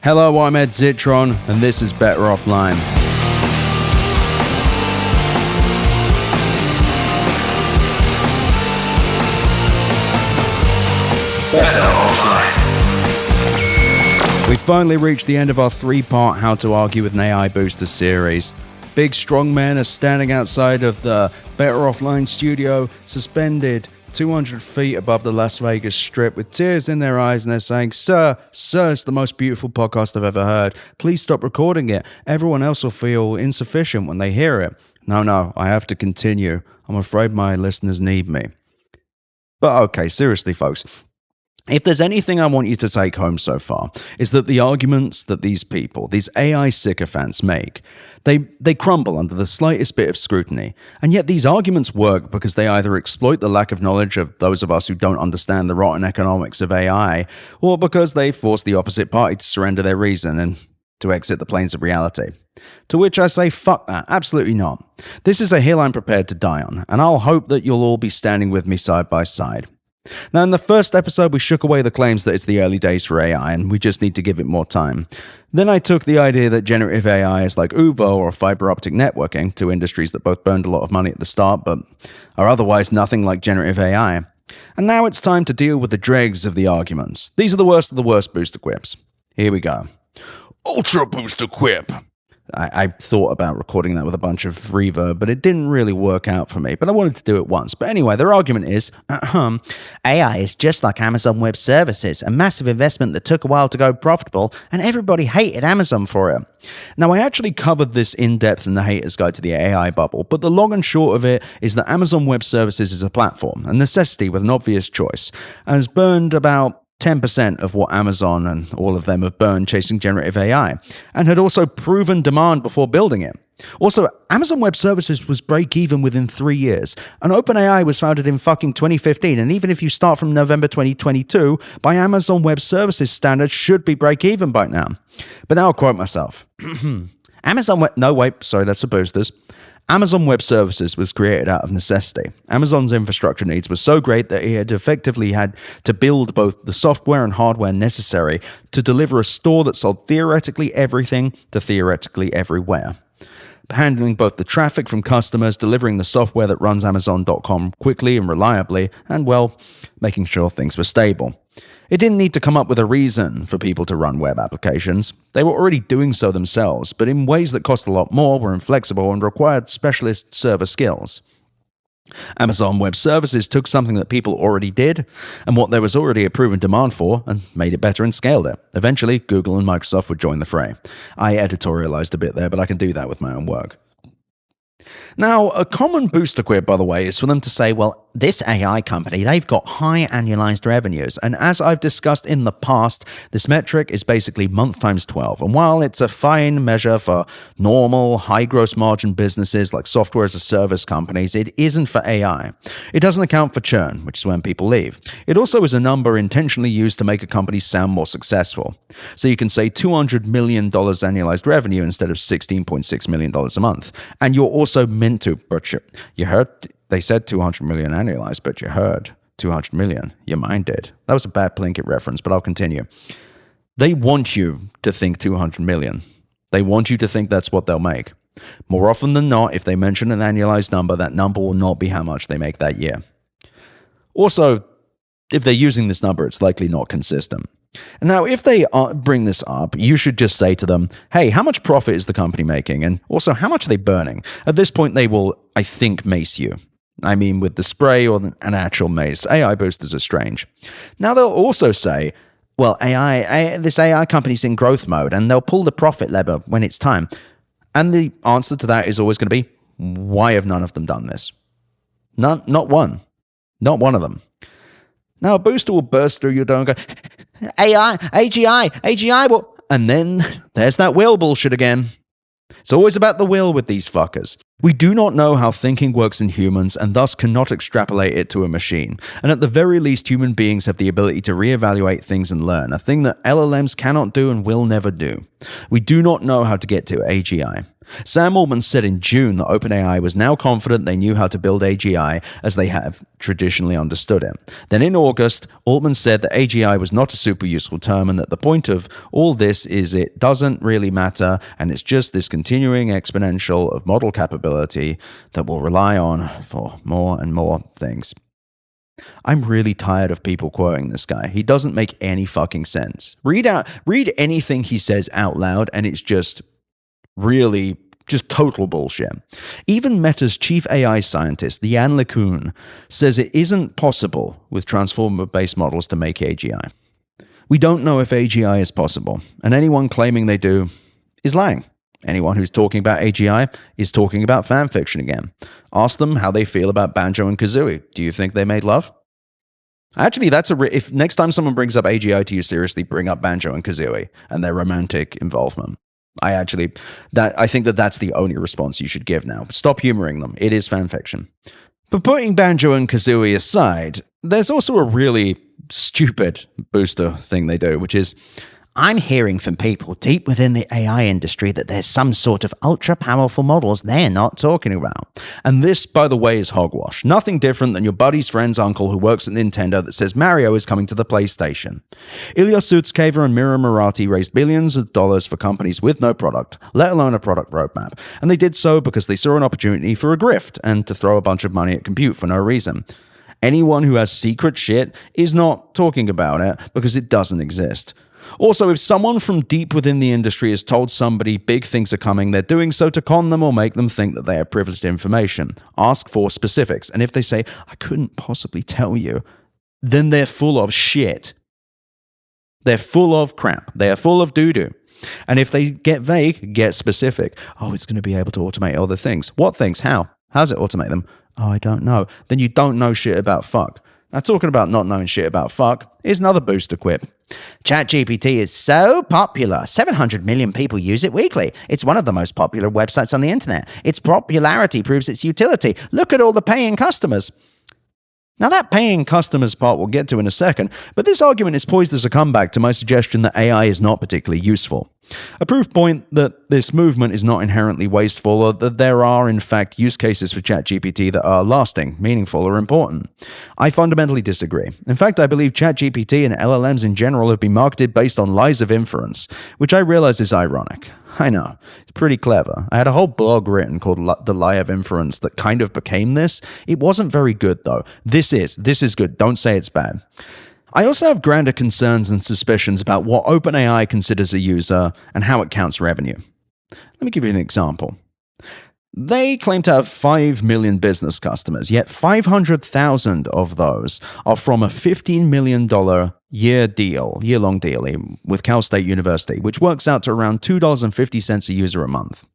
Hello, I'm Ed Zitron, and this is Better Offline. Better Offline. We finally reached the end of our three-part How to Argue with an AI Booster series. Big strong men are standing outside of the Better Offline studio, suspended 200 feet above the Las Vegas Strip with tears in their eyes, and they're saying, Sir, it's the most beautiful podcast I've ever heard. Please stop recording it. Everyone else will feel insufficient when they hear it. No, I have to continue. I'm afraid my listeners need me. But okay, seriously, folks. If there's anything I want you to take home so far, is that the arguments that these people, these AI sycophants make, they crumble under the slightest bit of scrutiny. And yet these arguments work because they either exploit the lack of knowledge of those of us who don't understand the rotten economics of AI, or because they force the opposite party to surrender their reason and to exit the planes of reality. To which I say, fuck that, absolutely not. This is a hill I'm prepared to die on, and I'll hope that you'll all be standing with me side by side. Now, in the first episode, we shook away the claims that it's the early days for AI and we just need to give it more time. Then I took the idea that generative AI is like Uber or fiber optic networking, two industries that both burned a lot of money at the start but are otherwise nothing like generative AI. And now it's time to deal with the dregs of the arguments. These are the worst of the worst booster quips. Here we go. Ultra booster quip. I thought about recording that with a bunch of reverb, but it didn't really work out for me. But I wanted to do it once. But anyway, their argument is, AI is just like Amazon Web Services, a massive investment that took a while to go profitable, and everybody hated Amazon for it. Now, I actually covered this in depth in the Hater's Guide to the AI Bubble, but the long and short of it is that Amazon Web Services is a platform, a necessity with an obvious choice, and has burned about 10% of what Amazon and all of them have burned chasing generative AI, and had also proven demand before building it. Also, Amazon Web Services was break even within 3 years, and OpenAI was founded in fucking 2015, and even if you start from November 2022, by Amazon Web Services standards should be break even by now. But now I'll quote myself. That's for boosters. Amazon Web Services was created out of necessity. Amazon's infrastructure needs were so great that it had effectively had to build both the software and hardware necessary to deliver a store that sold theoretically everything to theoretically everywhere. Handling both the traffic from customers, delivering the software that runs Amazon.com quickly and reliably, and, well, making sure things were stable. It didn't need to come up with a reason for people to run web applications. They were already doing so themselves, but in ways that cost a lot more, were inflexible, and required specialist server skills. Amazon Web Services took something that people already did, and what there was already a proven demand for, and made it better and scaled it. Eventually, Google and Microsoft would join the fray. I editorialized a bit there, but I can do that with my own work. Now, a common booster quip, by the way, is for them to say, well, this AI company, they've got high annualized revenues. And as I've discussed in the past, this metric is basically month times 12. And while it's a fine measure for normal, high gross margin businesses like software as a service companies, it isn't for AI. It doesn't account for churn, which is when people leave. It also is a number intentionally used to make a company sound more successful. So you can say $200 million annualized revenue instead of $16.6 million a month. And you're also meant to, but you heard, they said 200 million annualized, but you heard 200 million. Your mind did. That was a bad Plinkett reference, but I'll continue. They want you to think 200 million. They want you to think that's what they'll make. More often than not, if they mention an annualized number, that number will not be how much they make that year. Also, if they're using this number, it's likely not consistent. And now, if they bring this up, you should just say to them, hey, how much profit is the company making? And also, how much are they burning? At this point, they will, I think, mace you. I mean, with the spray or an actual mace. AI boosters are strange. Now, they'll also say, well, this AI company's in growth mode, and they'll pull the profit lever when it's time. And the answer to that is always going to be, why have none of them done this? Not one. Not one of them. Now, a booster will burst through your door and go, AI, AGI, well, and then there's that will bullshit again. It's always about the will with these fuckers. We do not know how thinking works in humans and thus cannot extrapolate it to a machine. And at the very least, human beings have the ability to reevaluate things and learn, a thing that LLMs cannot do and will never do. We do not know how to get to AGI. Sam Altman said in June that OpenAI was now confident they knew how to build AGI as they have traditionally understood it. Then in August, Altman said that AGI was not a super useful term and that the point of all this is it doesn't really matter and it's just this continuing exponential of model capability that will rely on for more and more things. I'm really tired of people quoting this guy. He doesn't make any fucking sense. Read anything he says out loud and it's just really just total bullshit. Even Meta's chief AI scientist, Yann LeCun, says it isn't possible with transformer-based models to make AGI. We don't know if AGI is possible, and anyone claiming they do is lying. Anyone who's talking about AGI is talking about fanfiction again. Ask them how they feel about Banjo and Kazooie. Do you think they made love? Actually, if next time someone brings up AGI to you seriously, bring up Banjo and Kazooie and their romantic involvement. I think that's the only response you should give now. Stop humoring them. It is fanfiction. But putting Banjo and Kazooie aside, there's also a really stupid booster thing they do, which is, I'm hearing from people deep within the AI industry that there's some sort of ultra-powerful models they're not talking about. And this, by the way, is hogwash. Nothing different than your buddy's friend's uncle who works at Nintendo that says Mario is coming to the PlayStation. Ilya Sutskever and Mira Murati raised billions of dollars for companies with no product, let alone a product roadmap. And they did so because they saw an opportunity for a grift and to throw a bunch of money at compute for no reason. Anyone who has secret shit is not talking about it because it doesn't exist. Also, if someone from deep within the industry has told somebody big things are coming, they're doing so to con them or make them think that they have privileged information. Ask for specifics. And if they say, I couldn't possibly tell you, then they're full of shit. They're full of crap. They are full of doo-doo. And if they get vague, get specific. Oh, it's going to be able to automate other things. What things? How? How's it automate them? Oh, I don't know. Then you don't know shit about fuck. Now, talking about not knowing shit about fuck, here's another booster quip. ChatGPT is so popular. 700 million people use it weekly. It's one of the most popular websites on the internet. Its popularity proves its utility. Look at all the paying customers. Now, that paying customers part we'll get to in a second, but this argument is poised as a comeback to my suggestion that AI is not particularly useful. A proof point that this movement is not inherently wasteful, or that there are, in fact, use cases for ChatGPT that are lasting, meaningful, or important. I fundamentally disagree. In fact, I believe ChatGPT and LLMs in general have been marketed based on lies of inference, which I realize is ironic. I know. It's pretty clever. I had a whole blog written called The Lie of Inference that kind of became this. It wasn't very good, though. This is good. Don't say it's bad. I also have grander concerns and suspicions about what OpenAI considers a user and how it counts revenue. Let me give you an example. They claim to have 5 million business customers, yet 500,000 of those are from a $15 million year-long deal with Cal State University, which works out to around $2.50 a user a month.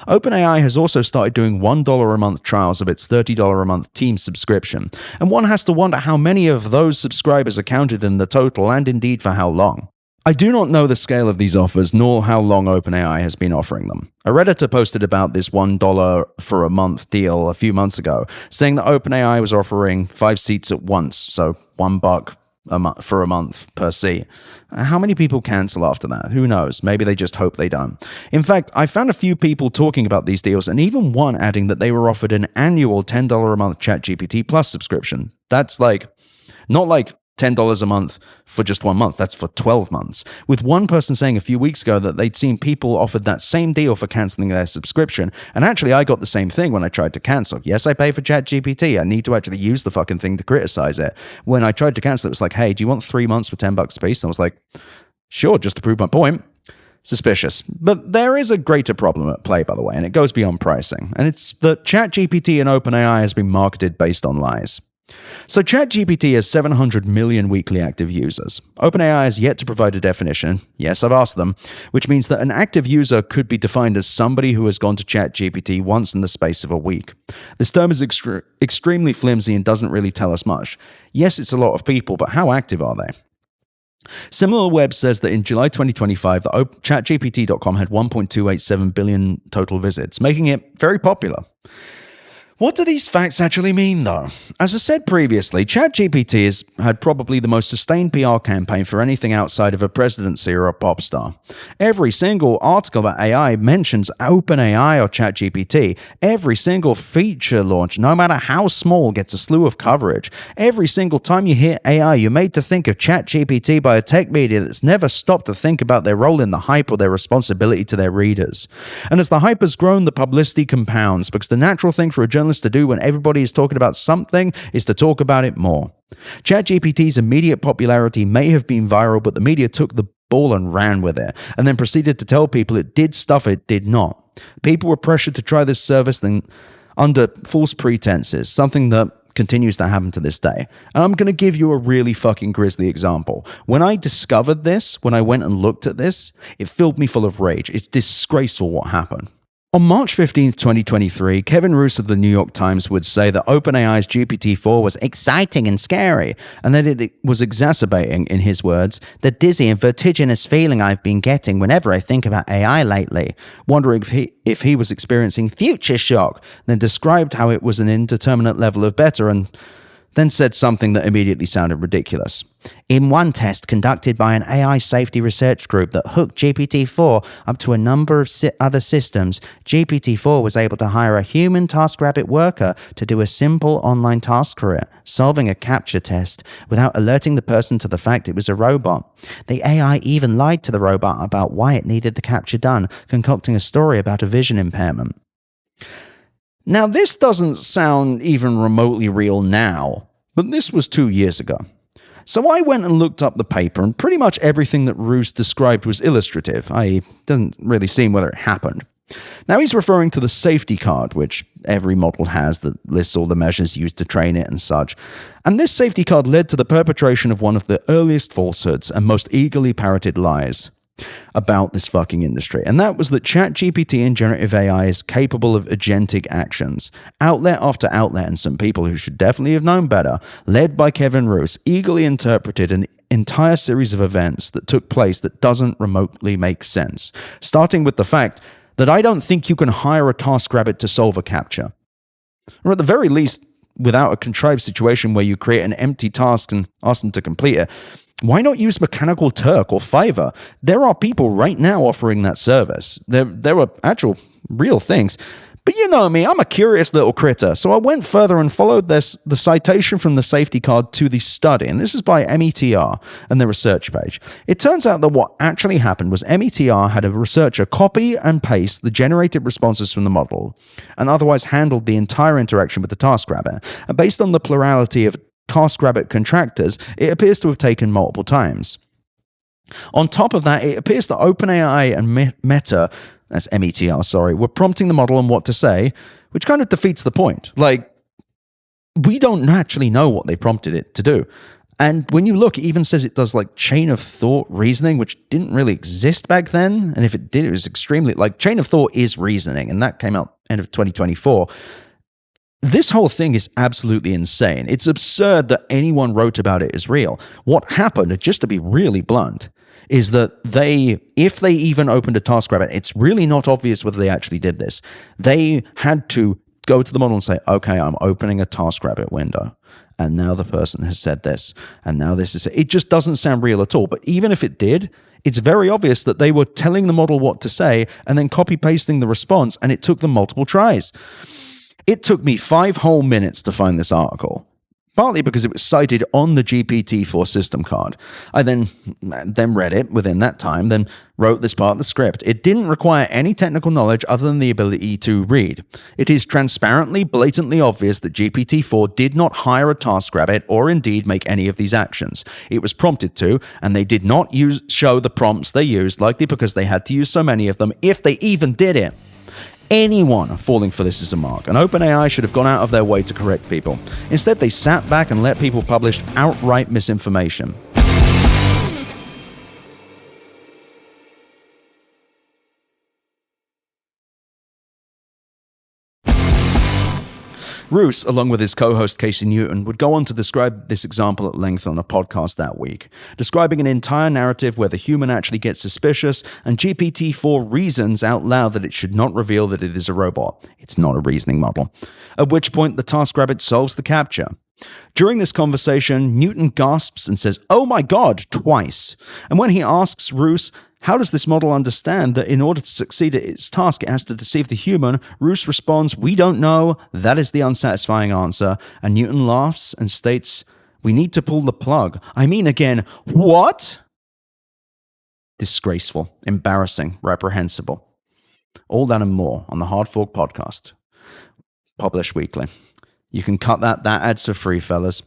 OpenAI has also started doing $1 a month trials of its $30 a month Teams subscription, and one has to wonder how many of those subscribers are counted in the total, and indeed for how long. I do not know the scale of these offers, nor how long OpenAI has been offering them. A Redditor posted about this $1 for a month deal a few months ago, saying that OpenAI was offering 5 seats at once, so $1 for a month per seat. How many people cancel after that? Who knows? Maybe they just hope they don't. In fact, I found a few people talking about these deals, and even one adding that they were offered an annual $10 a month ChatGPT Plus subscription. That's not like $10 a month for just 1 month. That's for 12 months. With one person saying a few weeks ago that they'd seen people offered that same deal for canceling their subscription. And actually, I got the same thing when I tried to cancel. Yes, I pay for ChatGPT. I need to actually use the fucking thing to criticize it. When I tried to cancel it, it was like, hey, do you want 3 months for $10 a piece? And I was like, sure, just to prove my point. Suspicious. But there is a greater problem at play, by the way, and it goes beyond pricing. And it's that ChatGPT and OpenAI has been marketed based on lies. So ChatGPT has 700 million weekly active users. OpenAI has yet to provide a definition. Yes, I've asked them, which means that an active user could be defined as somebody who has gone to ChatGPT once in the space of a week. This term is extremely flimsy and doesn't really tell us much. Yes, it's a lot of people, but how active are they? SimilarWeb says that in July 2025, the ChatGPT.com had 1.287 billion total visits, making it very popular. What do these facts actually mean, though? As I said previously, ChatGPT has had probably the most sustained PR campaign for anything outside of a presidency or a pop star. Every single article about AI mentions OpenAI or ChatGPT. Every single feature launch, no matter how small, gets a slew of coverage. Every single time you hear AI, you're made to think of ChatGPT by a tech media that's never stopped to think about their role in the hype or their responsibility to their readers. And as the hype has grown, the publicity compounds, because the natural thing for a journalist to do when everybody is talking about something is to talk about it more. ChatGPT's immediate popularity may have been viral, but the media took the ball and ran with it, and then proceeded to tell people it did stuff it did not. People were pressured to try this service under false pretenses, something that continues to happen to this day. And I'm going to give you a really fucking grisly example. When I discovered this, when I went and looked at this, it filled me full of rage. It's disgraceful what happened. On March 15th, 2023, Kevin Roose of the New York Times would say that OpenAI's GPT-4 was exciting and scary, and that it was exacerbating, in his words, the dizzy and vertiginous feeling I've been getting whenever I think about AI lately, wondering if he was experiencing future shock, then described how it was an indeterminate level of better, and then said something that immediately sounded ridiculous. In one test conducted by an AI safety research group that hooked GPT-4 up to a number of other systems, GPT-4 was able to hire a human TaskRabbit worker to do a simple online task for it, solving a captcha test, without alerting the person to the fact it was a robot. The AI even lied to the robot about why it needed the captcha done, concocting a story about a vision impairment. Now, this doesn't sound even remotely real now, but this was 2 years ago. So I went and looked up the paper, and pretty much everything that Roose described was illustrative, i.e., doesn't really seem whether it happened. Now he's referring to the safety card, which every model has, that lists all the measures used to train it and such. And this safety card led to the perpetration of one of the earliest falsehoods and most eagerly parroted lies about this fucking industry, and that was that ChatGPT and generative AI is capable of agentic actions. Outlet after outlet, and some people who should definitely have known better, led by Kevin Roose, eagerly interpreted an entire series of events that took place that doesn't remotely make sense, starting with the fact that I don't think you can hire a TaskRabbit to solve a captcha. Or at the very least, without a contrived situation where you create an empty task and ask them to complete it. Why not use Mechanical Turk or Fiverr? There are people right now offering that service. There are actual real things. But you know me, I'm a curious little critter, so I went further and followed the citation from the safety card to the study, and this is by METR and the research page. It turns out that what actually happened was METR had a researcher copy and paste the generated responses from the model, and otherwise handled the entire interaction with the TaskRabbit. And based on the plurality of TaskRabbit contractors, it appears to have taken multiple times. On top of that, it appears that OpenAI and Meta, that's METR, sorry, were prompting the model on what to say, which kind of defeats the point. Like, we don't actually know what they prompted it to do. And when you look, it even says it does like chain of thought reasoning, which didn't really exist back then. And if it did, it was extremely, like, chain of thought is reasoning, and that came out end of 2024. This whole thing is absolutely insane. It's absurd that anyone wrote about it as real. What happened, just to be really blunt, is that if they even opened a TaskRabbit, it's really not obvious whether they actually did this. They had to go to the model and say, okay, I'm opening a TaskRabbit window, and now the person has said this, and now this is it. It just doesn't sound real at all. But even if it did, it's very obvious that they were telling the model what to say and then copy-pasting the response, and it took them multiple tries. It took me 5 whole minutes to find this article, partly because it was cited on the GPT-4 system card. I then read it within that time, then wrote this part of the script. It didn't require any technical knowledge other than the ability to read. It is transparently, blatantly obvious that GPT-4 did not hire a TaskRabbit or indeed make any of these actions. It was prompted to, and they did not show the prompts they used, likely because they had to use so many of them, if they even did it. Anyone falling for this is a mark, and OpenAI should have gone out of their way to correct people. Instead, they sat back and let people publish outright misinformation. Roos, along with his co-host Casey Newton, would go on to describe this example at length on a podcast that week, describing an entire narrative where the human actually gets suspicious and GPT-4 reasons out loud that it should not reveal that it is a robot. It's not a reasoning model. At which point, the TaskRabbit solves the captcha. During this conversation, Newton gasps and says, "Oh my God," twice. And when he asks Roos, how does this model understand that in order to succeed at its task, it has to deceive the human? Roos responds, "We don't know. That is the unsatisfying answer." And Newton laughs and states, "We need to pull the plug." I mean, again, what? Disgraceful, embarrassing, reprehensible. All that and more on the Hard Fork podcast. Published weekly. You can cut that ad's for free, fellas.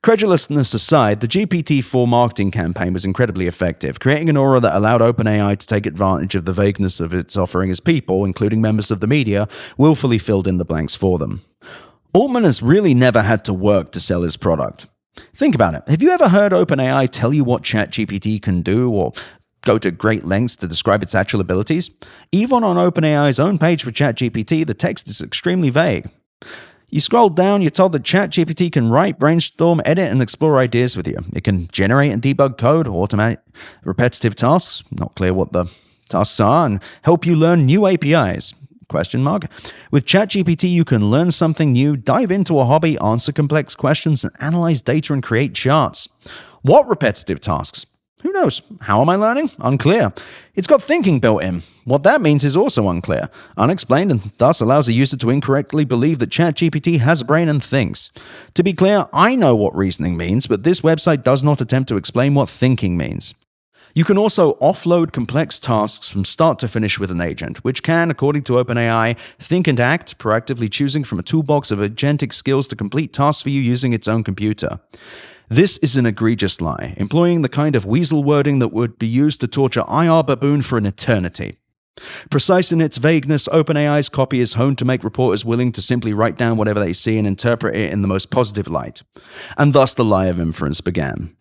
Credulousness aside, the GPT-4 marketing campaign was incredibly effective, creating an aura that allowed OpenAI to take advantage of the vagueness of its offering as people, including members of the media, willfully filled in the blanks for them. Altman has really never had to work to sell his product. Think about it. Have you ever heard OpenAI tell you what ChatGPT can do or go to great lengths to describe its actual abilities? Even on OpenAI's own page for ChatGPT, the text is extremely vague. You scroll down, you're told that ChatGPT can write, brainstorm, edit, and explore ideas with you. It can generate and debug code, automate repetitive tasks, not clear what the tasks are, and help you learn new APIs. Question mark. With ChatGPT, you can learn something new, dive into a hobby, answer complex questions, and analyze data and create charts. What repetitive tasks? Who knows? How am I learning? Unclear. It's got thinking built in. What that means is also unclear, unexplained, and thus allows a user to incorrectly believe that ChatGPT has a brain and thinks. To be clear, I know what reasoning means, but this website does not attempt to explain what thinking means. You can also offload complex tasks from start to finish with an agent, which can, according to OpenAI, think and act, proactively choosing from a toolbox of agentic skills to complete tasks for you using its own computer. This is an egregious lie, employing the kind of weasel wording that would be used to torture IR Baboon for an eternity. Precise in its vagueness, OpenAI's copy is honed to make reporters willing to simply write down whatever they see and interpret it in the most positive light. And thus the lie of inference began.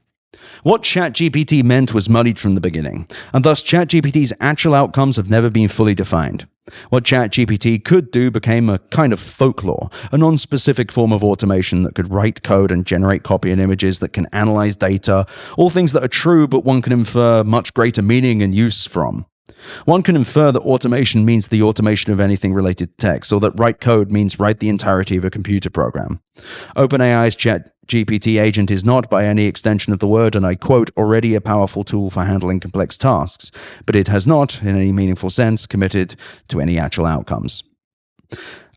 What ChatGPT meant was muddied from the beginning, and thus ChatGPT's actual outcomes have never been fully defined. What ChatGPT could do became a kind of folklore, a non-specific form of automation that could write code and generate copy and images that can analyze data, all things that are true but one can infer much greater meaning and use from. One can infer that automation means the automation of anything related to text, or that write code means write the entirety of a computer program. OpenAI's ChatGPT agent is not, by any extension of the word, and I quote, already a powerful tool for handling complex tasks, but it has not, in any meaningful sense, committed to any actual outcomes.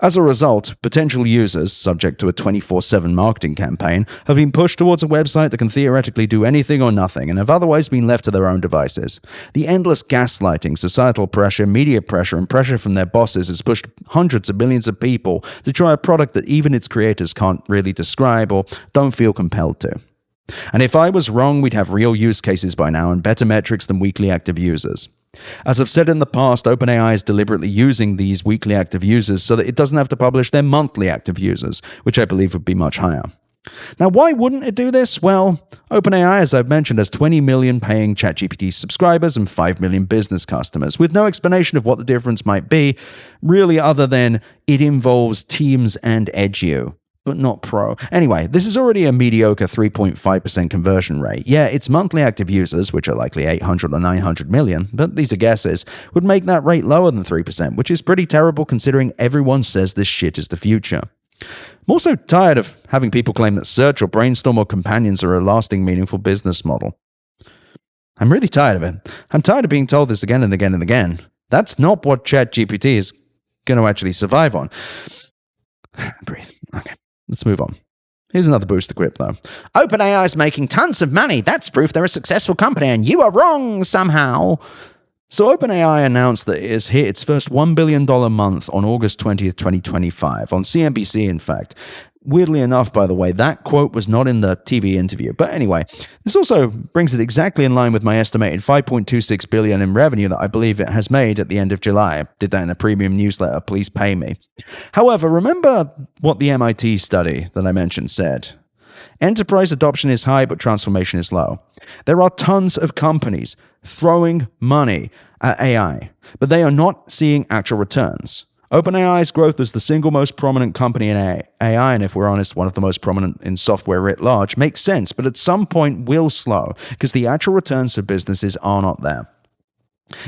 As a result, potential users, subject to a 24/7 marketing campaign, have been pushed towards a website that can theoretically do anything or nothing and have otherwise been left to their own devices. The endless gaslighting, societal pressure, media pressure, and pressure from their bosses has pushed hundreds of millions of people to try a product that even its creators can't really describe or don't feel compelled to. And if I was wrong, we'd have real use cases by now and better metrics than weekly active users. As I've said in the past, OpenAI is deliberately using these weekly active users so that it doesn't have to publish their monthly active users, which I believe would be much higher. Now, why wouldn't it do this? Well, OpenAI, as I've mentioned, has 20 million paying ChatGPT subscribers and 5 million business customers, with no explanation of what the difference might be, really other than it involves Teams and Edu. But not Pro. Anyway, this is already a mediocre 3.5% conversion rate. Yeah, its monthly active users, which are likely 800 or 900 million, but these are guesses, would make that rate lower than 3%, which is pretty terrible considering everyone says this shit is the future. I'm also tired of having people claim that search or brainstorm or companions are a lasting, meaningful business model. I'm really tired of it. I'm tired of being told this again and again and again. That's not what ChatGPT is going to actually survive on. Breathe. Okay. Let's move on. Here's another booster quip, though. OpenAI is making tons of money. That's proof they're a successful company, and you are wrong somehow. So OpenAI announced that it has hit its first $1 billion month on August 20th, 2025, on CNBC, in fact. Weirdly enough, by the way, that quote was not in the TV interview. But anyway, this also brings it exactly in line with my estimated $5.26 billion in revenue that I believe it has made at the end of July. I did that in a premium newsletter. Please pay me. However, remember what the MIT study that I mentioned said. Enterprise adoption is high, but transformation is low. There are tons of companies throwing money at AI, but they are not seeing actual returns. OpenAI's growth as the single most prominent company in AI, and if we're honest, one of the most prominent in software writ large, makes sense, but at some point will slow because the actual returns for businesses are not there.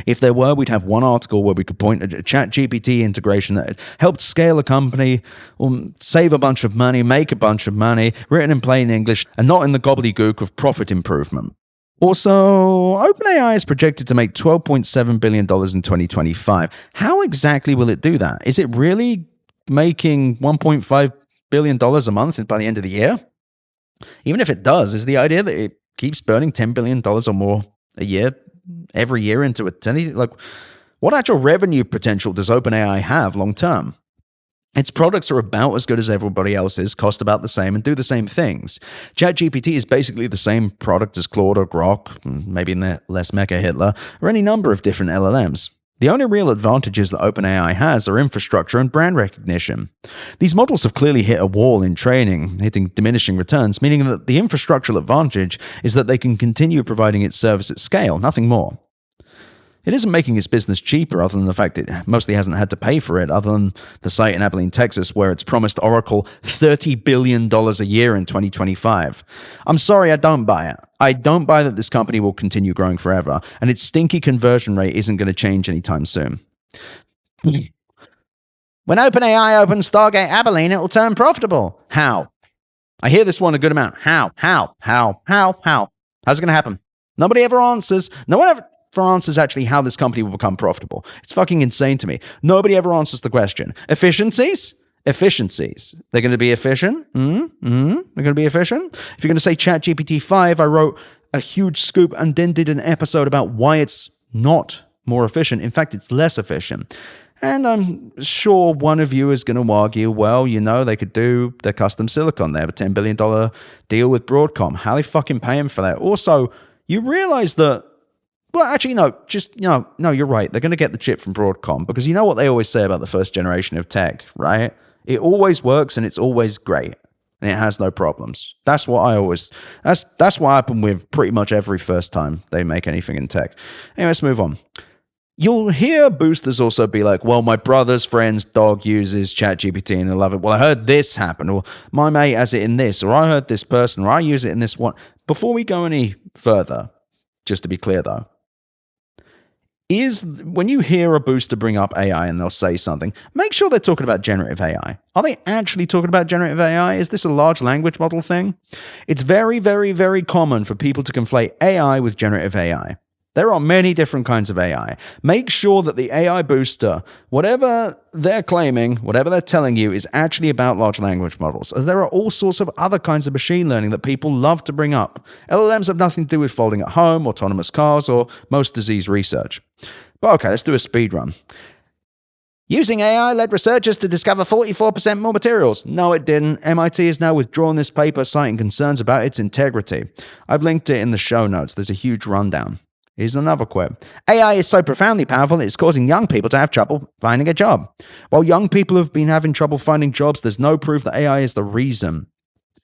If there were, we'd have one article where we could point at a ChatGPT integration that had helped scale a company, or save a bunch of money, make a bunch of money, written in plain English, and not in the gobbledygook of profit improvement. Also, OpenAI is projected to make $12.7 billion in 2025. How exactly will it do that? Is it really making $1.5 billion a month by the end of the year? Even if it does, is the idea that it keeps burning $10 billion or more a year, every year into eternity? Like, what actual revenue potential does OpenAI have long term? Its products are about as good as everybody else's, cost about the same, and do the same things. ChatGPT is basically the same product as Claude or Grok, maybe less Mecha Hitler, or any number of different LLMs. The only real advantages that OpenAI has are infrastructure and brand recognition. These models have clearly hit a wall in training, hitting diminishing returns, meaning that the infrastructural advantage is that they can continue providing its service at scale, nothing more. It isn't making its business cheaper, other than the fact it mostly hasn't had to pay for it, other than the site in Abilene, Texas, where it's promised Oracle $30 billion a year in 2025. I'm sorry, I don't buy it. I don't buy that this company will continue growing forever, and its stinky conversion rate isn't going to change anytime soon. When OpenAI opens Stargate Abilene, it will turn profitable. How? I hear this one a good amount. How? How's it going to happen? Nobody ever answers. No one ever answers actually how this company will become profitable. It's fucking insane to me. Nobody ever answers the question. Efficiencies? They're going to be efficient? They're going to be efficient? If you're going to say ChatGPT 5, I wrote a huge scoop and then did an episode about why it's not more efficient. In fact, it's less efficient. And I'm sure one of you is going to argue, well, they could do their custom silicon. They have a $10 billion deal with Broadcom. How they fucking pay them for that? Also, you realize that, well, actually, no, you're right. They're going to get the chip from Broadcom because you know what they always say about the first generation of tech, right? It always works and it's always great and it has no problems. That's what happened with pretty much every first time they make anything in tech. Anyway, let's move on. You'll hear boosters also be like, well, my brother's friend's dog uses ChatGPT and they love it. Well, I heard this happen, or my mate has it in this, or I heard this person, or I use it in this one. Before we go any further, just to be clear though, is when you hear a booster bring up AI and they'll say something, make sure they're talking about generative AI. Are they actually talking about generative AI? Is this a large language model thing? It's very, very, very common for people to conflate AI with generative AI. There are many different kinds of AI. Make sure that the AI booster, whatever they're claiming, whatever they're telling you, is actually about large language models. There are all sorts of other kinds of machine learning that people love to bring up. LLMs have nothing to do with folding at home, autonomous cars, or most disease research. But okay, let's do a speed run. Using AI led researchers to discover 44% more materials. No, it didn't. MIT has now withdrawn this paper, citing concerns about its integrity. I've linked it in the show notes. There's a huge rundown. Here's another quote. AI is so profoundly powerful that it's causing young people to have trouble finding a job. While young people have been having trouble finding jobs, there's no proof that AI is the reason.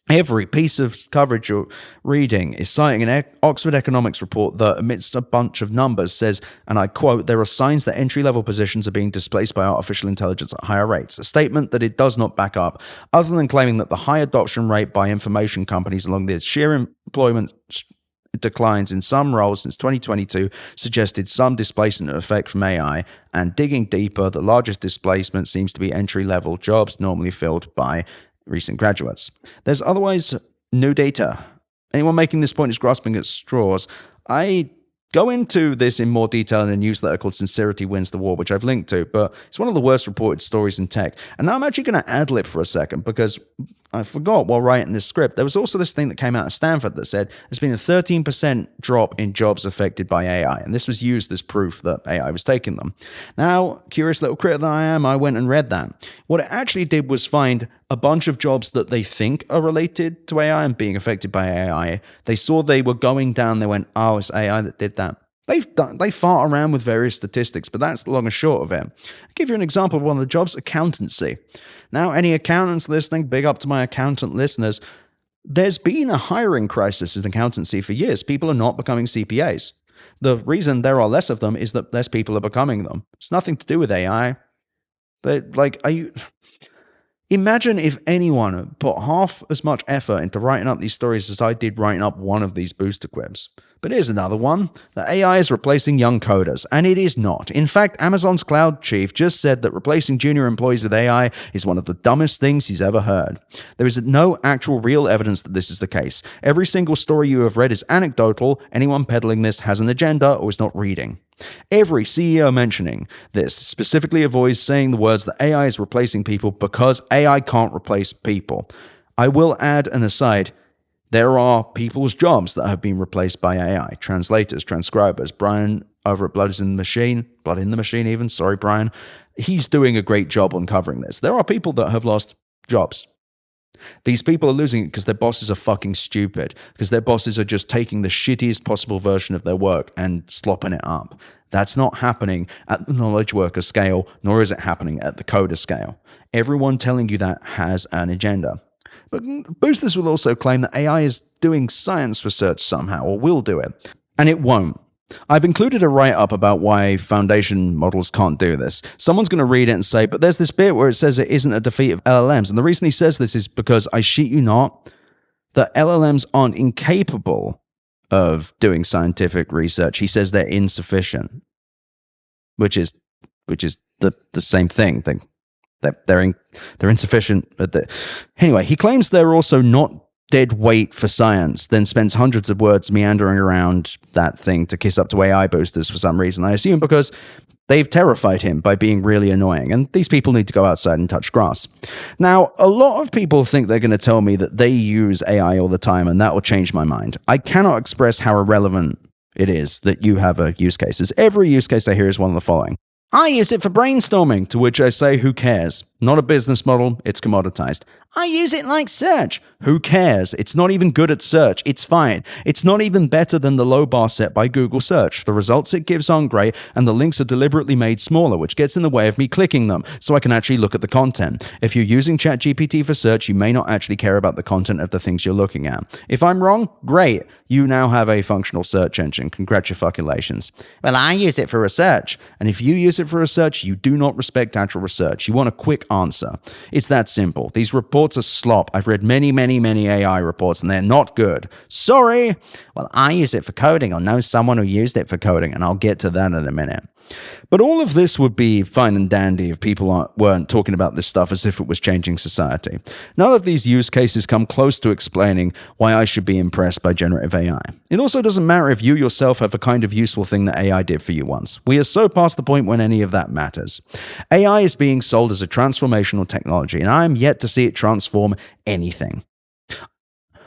Every piece of coverage you're reading is citing an Oxford economics report that, amidst a bunch of numbers, says, and I quote, there are signs that entry-level positions are being displaced by artificial intelligence at higher rates. A statement that it does not back up, other than claiming that the high adoption rate by information companies along the sheer employment declines in some roles since 2022 suggested some displacement effect from AI, and digging deeper, the largest displacement seems to be entry-level jobs normally filled by recent graduates. There's otherwise no data. Anyone making this point is grasping at straws. I go into this in more detail in a newsletter called Sincerity Wins the War, which I've linked to, but it's one of the worst reported stories in tech. And now I'm actually going to ad-lib for a second because I forgot while writing this script. There was also this thing that came out of Stanford that said there's been a 13% drop in jobs affected by AI, and this was used as proof that AI was taking them. Now, curious little critter that I am, I went and read that. What it actually did was find a bunch of jobs that they think are related to AI and being affected by AI. They saw they were going down. They went, oh, it's AI that did that. They fart around with various statistics, but that's the long and short of it. I'll give you an example of one of the jobs, accountancy. Now, any accountants listening, big up to my accountant listeners, there's been a hiring crisis in accountancy for years. People are not becoming CPAs. The reason there are less of them is that less people are becoming them. It's nothing to do with AI. Are you? Imagine if anyone put half as much effort into writing up these stories as I did writing up one of these booster quips. But here's another one. The AI is replacing young coders, and it is not. In fact, Amazon's cloud chief just said that replacing junior employees with AI is one of the dumbest things he's ever heard. There is no actual real evidence that this is the case. Every single story you have read is anecdotal. Anyone peddling this has an agenda or is not reading. Every CEO mentioning this specifically avoids saying the words that AI is replacing people because AI can't replace people. I will add an aside. There are people's jobs that have been replaced by AI. Translators, transcribers. Brian over at Blood in the Machine even. Sorry, Brian. He's doing a great job on covering this. There are people that have lost jobs. These people are losing it because their bosses are fucking stupid, because their bosses are just taking the shittiest possible version of their work and slopping it up. That's not happening at the knowledge worker scale, nor is it happening at the coder scale. Everyone telling you that has an agenda. But boosters will also claim that AI is doing science research somehow, or will do it. And it won't. I've included a write-up about why foundation models can't do this. Someone's going to read it and say, but there's this bit where it says it isn't a defeat of LLMs. And the reason he says this is because, I shit you not, that LLMs aren't incapable of doing scientific research. He says they're insufficient, which is the same thing. They're insufficient. Anyway, he claims they're also not dead weight for science, then spends hundreds of words meandering around that thing to kiss up to AI boosters for some reason. I assume because they've terrified him by being really annoying, and these people need to go outside and touch grass. Now, a lot of people think they're going to tell me that they use AI all the time, and that will change my mind. I cannot express how irrelevant it is that you have a use case. As every use case I hear is one of the following. I use it for brainstorming, to which I say, who cares? Not a business model, it's commoditized. I use it like search. Who cares? It's not even good at search. It's fine. It's not even better than the low bar set by Google search. The results it gives aren't great, and the links are deliberately made smaller, which gets in the way of me clicking them, so I can actually look at the content. If you're using ChatGPT for search, you may not actually care about the content of the things you're looking at. If I'm wrong, great. You now have a functional search engine. Congratulations. Well, I use it for research. And if you use it for research, you do not respect actual research. You want a quick answer. It's that simple. These reports are slop. I've read many AI reports, and they're not good. Sorry. Well, I use it for coding, or know someone who used it for coding, and I'll get to that in a minute. But all of this would be fine and dandy if people weren't talking about this stuff as if it was changing society. None of these use cases come close to explaining why I should be impressed by generative AI. It also doesn't matter if you yourself have a kind of useful thing that AI did for you once. We are so past the point when any of that matters. AI is being sold as a transformational technology, and I am yet to see it transform anything.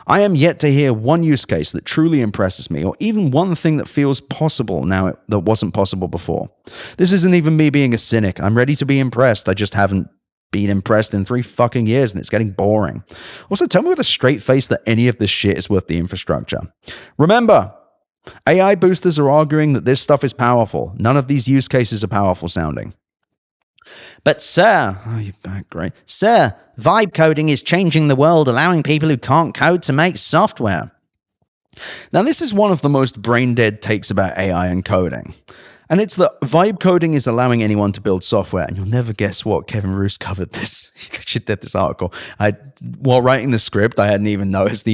I am yet to hear one use case that truly impresses me, or even one thing that feels possible now that wasn't possible before. This isn't even me being a cynic. I'm ready to be impressed. I just haven't been impressed in 3 fucking years, and it's getting boring. Also, tell me with a straight face that any of this shit is worth the infrastructure. Remember, AI boosters are arguing that this stuff is powerful. None of these use cases are powerful sounding. But sir, you're back, great. Sir, vibe coding is changing the world, allowing people who can't code to make software. Now, this is one of the most brain-dead takes about AI and coding. And it's that vibe coding is allowing anyone to build software. And you'll never guess what, Kevin Roos covered this. He did this article. While writing the script, I hadn't even noticed.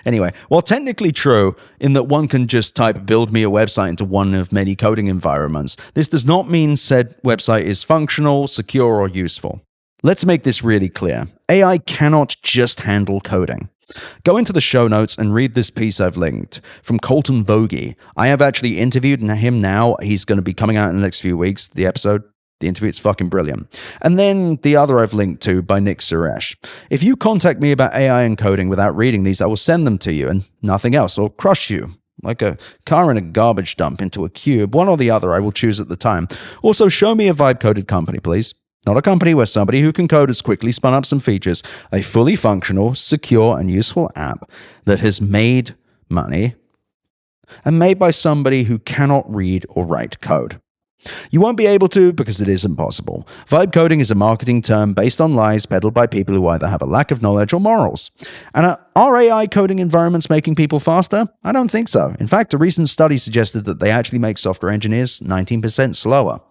Anyway, while technically true in that one can just type build me a website into one of many coding environments, this does not mean said website is functional, secure, or useful. Let's make this really clear. AI cannot just handle coding. Go into the show notes and read this piece I've linked from Colton Vogie. I have actually interviewed him now. He's going to be coming out in the next few weeks. The interview, it's fucking brilliant. And then the other I've linked to by Nick Suresh. If you contact me about AI and coding without reading these, I will send them to you and nothing else, or crush you like a car in a garbage dump into a cube. One or the other I will choose at the time. Also, show me a vibe-coded company, please. Not a company where somebody who can code has quickly spun up some features, a fully functional, secure, and useful app that has made money and made by somebody who cannot read or write code. You won't be able to because it isn't possible. Vibe coding is a marketing term based on lies peddled by people who either have a lack of knowledge or morals. And are AI coding environments making people faster? I don't think so. In fact, a recent study suggested that they actually make software engineers 19% slower.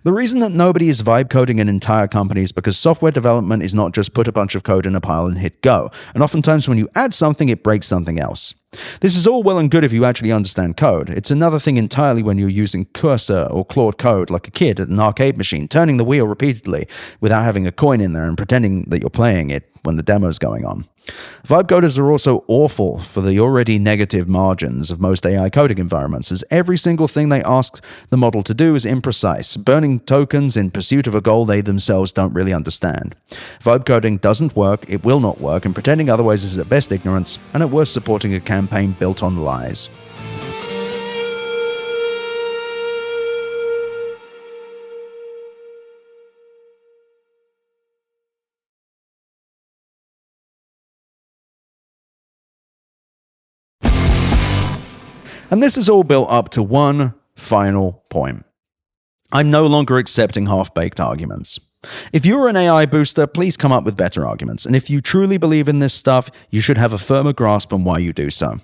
The reason that nobody is vibe coding an entire company is because software development is not just put a bunch of code in a pile and hit go. And oftentimes when you add something, it breaks something else. This is all well and good if you actually understand code. It's another thing entirely when you're using Cursor or Claude Code like a kid at an arcade machine, turning the wheel repeatedly without having a coin in there and pretending that you're playing it when the demo's going on. Vibe coders are also awful for the already negative margins of most AI coding environments, as every single thing they ask the model to do is imprecise, burning tokens in pursuit of a goal they themselves don't really understand. Vibe coding doesn't work, it will not work, and pretending otherwise is at best ignorance, and at worst supporting a campaign built on lies. And this is all built up to one final point. I'm no longer accepting half-baked arguments. If you're an AI booster, please come up with better arguments. And if you truly believe in this stuff, you should have a firmer grasp on why you do so.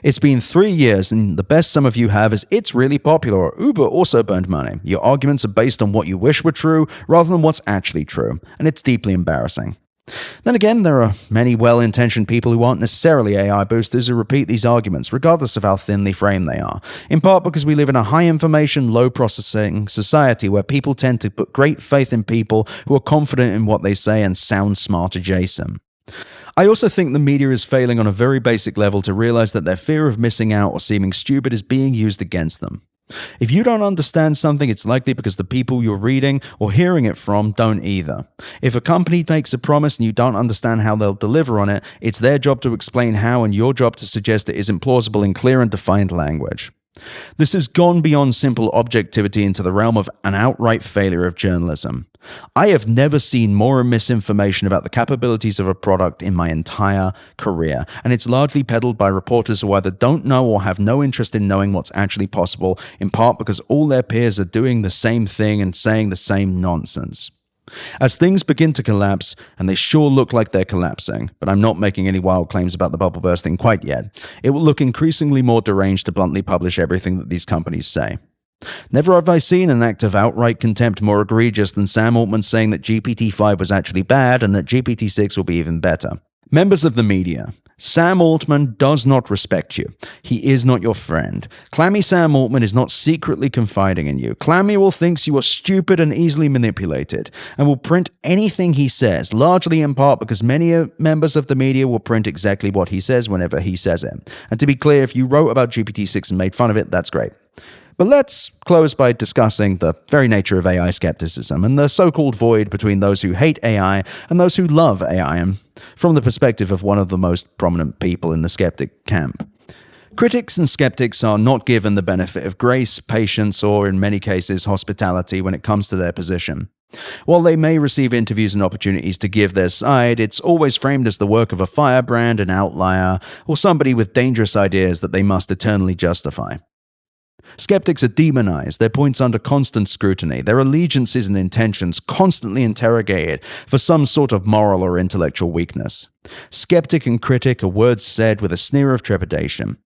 It's been 3 years, and the best some of you have is it's really popular, or Uber also burned money. Your arguments are based on what you wish were true, rather than what's actually true, and it's deeply embarrassing. Then again, there are many well-intentioned people who aren't necessarily AI boosters who repeat these arguments, regardless of how thinly framed they are, in part because we live in a high-information, low-processing society where people tend to put great faith in people who are confident in what they say and sound smart adjacent. I also think the media is failing on a very basic level to realize that their fear of missing out or seeming stupid is being used against them. If you don't understand something, it's likely because the people you're reading or hearing it from don't either. If a company makes a promise and you don't understand how they'll deliver on it, it's their job to explain how and your job to suggest it isn't plausible in clear and defined language. This has gone beyond simple objectivity into the realm of an outright failure of journalism. I have never seen more misinformation about the capabilities of a product in my entire career, and it's largely peddled by reporters who either don't know or have no interest in knowing what's actually possible, in part because all their peers are doing the same thing and saying the same nonsense. As things begin to collapse, and they sure look like they're collapsing, but I'm not making any wild claims about the bubble bursting quite yet, it will look increasingly more deranged to bluntly publish everything that these companies say. Never have I seen an act of outright contempt more egregious than Sam Altman saying that GPT-5 was actually bad and that GPT-6 will be even better. Members of the media, Sam Altman does not respect you. He is not your friend. Clammy Sam Altman is not secretly confiding in you. Clamuel thinks you are stupid and easily manipulated, and will print anything he says, largely in part because many members of the media will print exactly what he says whenever he says it. And to be clear, if you wrote about GPT-6 and made fun of it, that's great. But let's close by discussing the very nature of AI skepticism and the so-called void between those who hate AI and those who love AI, and from the perspective of one of the most prominent people in the skeptic camp. Critics and skeptics are not given the benefit of grace, patience, or in many cases, hospitality when it comes to their position. While they may receive interviews and opportunities to give their side, it's always framed as the work of a firebrand, an outlier, or somebody with dangerous ideas that they must eternally justify. Skeptics are demonized, their points under constant scrutiny, their allegiances and intentions constantly interrogated for some sort of moral or intellectual weakness. Skeptic and critic are words said with a sneer of trepidation,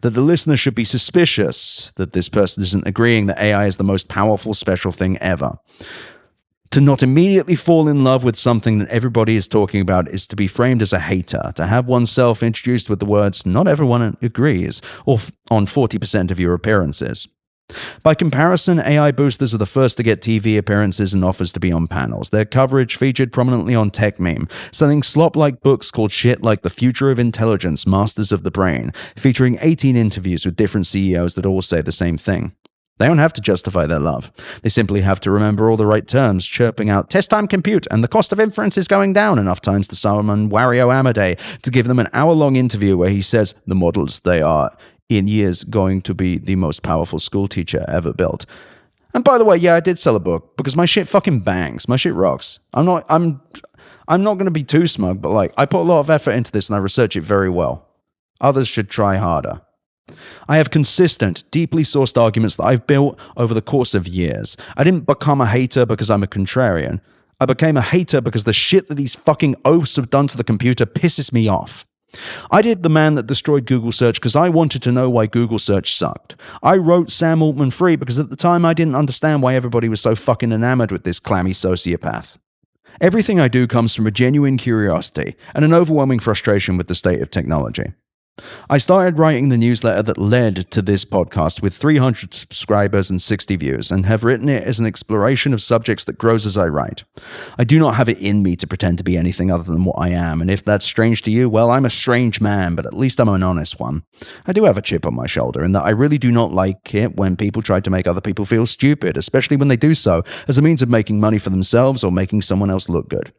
that the listener should be suspicious that this person isn't agreeing that AI is the most powerful special thing ever. To not immediately fall in love with something that everybody is talking about is to be framed as a hater, to have oneself introduced with the words, "not everyone agrees," or on 40% of your appearances. By comparison, AI boosters are the first to get TV appearances and offers to be on panels. Their coverage featured prominently on Tech Meme, selling slop-like books called shit like The Future of Intelligence, Masters of the Brain, featuring 18 interviews with different CEOs that all say the same thing. They don't have to justify their love. They simply have to remember all the right terms, chirping out test time compute and the cost of inference is going down enough times to summon Wario Amadei to give them an hour-long interview where he says the models they are in years going to be the most powerful school teacher ever built. And by the way, yeah, I did sell a book because my shit fucking bangs. My shit rocks. I'm not going to be too smug, but like I put a lot of effort into this and I research it very well. Others should try harder. I have consistent, deeply sourced arguments that I've built over the course of years. I didn't become a hater because I'm a contrarian. I became a hater because the shit that these fucking oafs have done to the computer pisses me off. I did The Man That Destroyed Google Search because I wanted to know why Google Search sucked. I wrote Sam Altman-Free because at the time I didn't understand why everybody was so fucking enamored with this clammy sociopath. Everything I do comes from a genuine curiosity and an overwhelming frustration with the state of technology. I started writing the newsletter that led to this podcast with 300 subscribers and 60 views, and have written it as an exploration of subjects that grows as I write. I do not have it in me to pretend to be anything other than what I am, and if that's strange to you, well, I'm a strange man, but at least I'm an honest one. I do have a chip on my shoulder in that I really do not like it when people try to make other people feel stupid, especially when they do so as a means of making money for themselves or making someone else look good.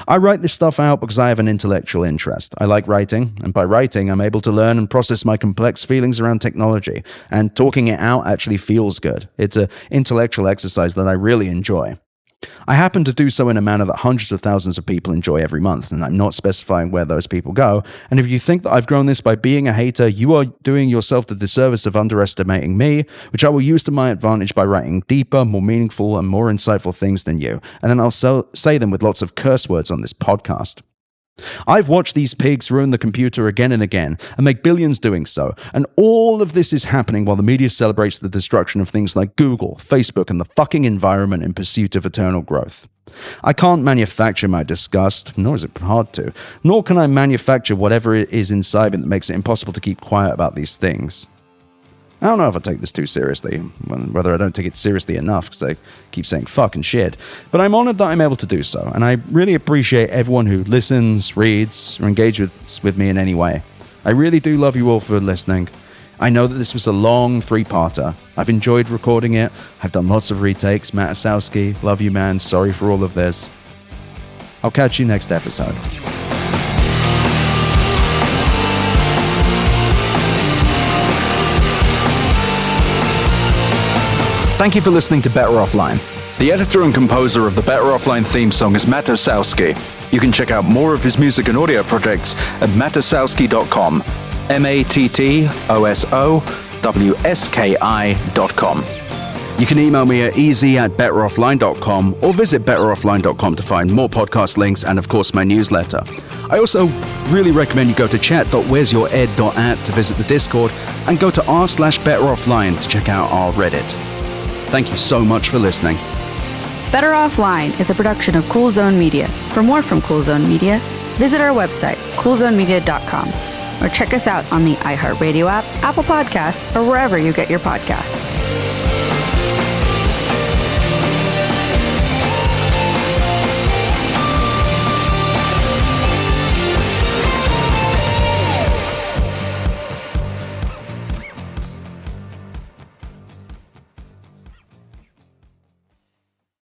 I write this stuff out because I have an intellectual interest. I like writing, and by writing, I'm able to learn and process my complex feelings around technology, and talking it out actually feels good. It's an intellectual exercise that I really enjoy. I happen to do so in a manner that hundreds of thousands of people enjoy every month, and I'm not specifying where those people go. And if you think that I've grown this by being a hater, you are doing yourself the disservice of underestimating me, which I will use to my advantage by writing deeper, more meaningful, and more insightful things than you. And then I'll say them with lots of curse words on this podcast. I've watched these pigs ruin the computer again and again, and make billions doing so, and all of this is happening while the media celebrates the destruction of things like Google, Facebook, and the fucking environment in pursuit of eternal growth. I can't manufacture my disgust, nor is it hard to, nor can I manufacture whatever it is inside me that makes it impossible to keep quiet about these things. I don't know if I take this too seriously, whether I don't take it seriously enough, because I keep saying fuck and shit, but I'm honored that I'm able to do so, and I really appreciate everyone who listens, reads, or engages with me in any way. I really do love you all for listening. I know that this was a long 3-parter. I've enjoyed recording it. I've done lots of retakes. Matt Asowski, love you, man. Sorry for all of this. I'll catch you next episode. Thank you for listening to Better Offline. The editor and composer of the Better Offline theme song is Matt Asowski. You can check out more of his music and audio projects at mattasowski.com. MATTOSOWSKI.com. You can email me at easy@betteroffline.com or visit betteroffline.com to find more podcast links and, of course, my newsletter. I also really recommend you go to chat.wheresyoured.at to visit the Discord and go to r/betteroffline to check out our Reddit. Thank you so much for listening. Better Offline is a production of Cool Zone Media. For more from Cool Zone Media, visit our website, coolzonemedia.com, or check us out on the iHeart Radio app, Apple Podcasts, or wherever you get your podcasts.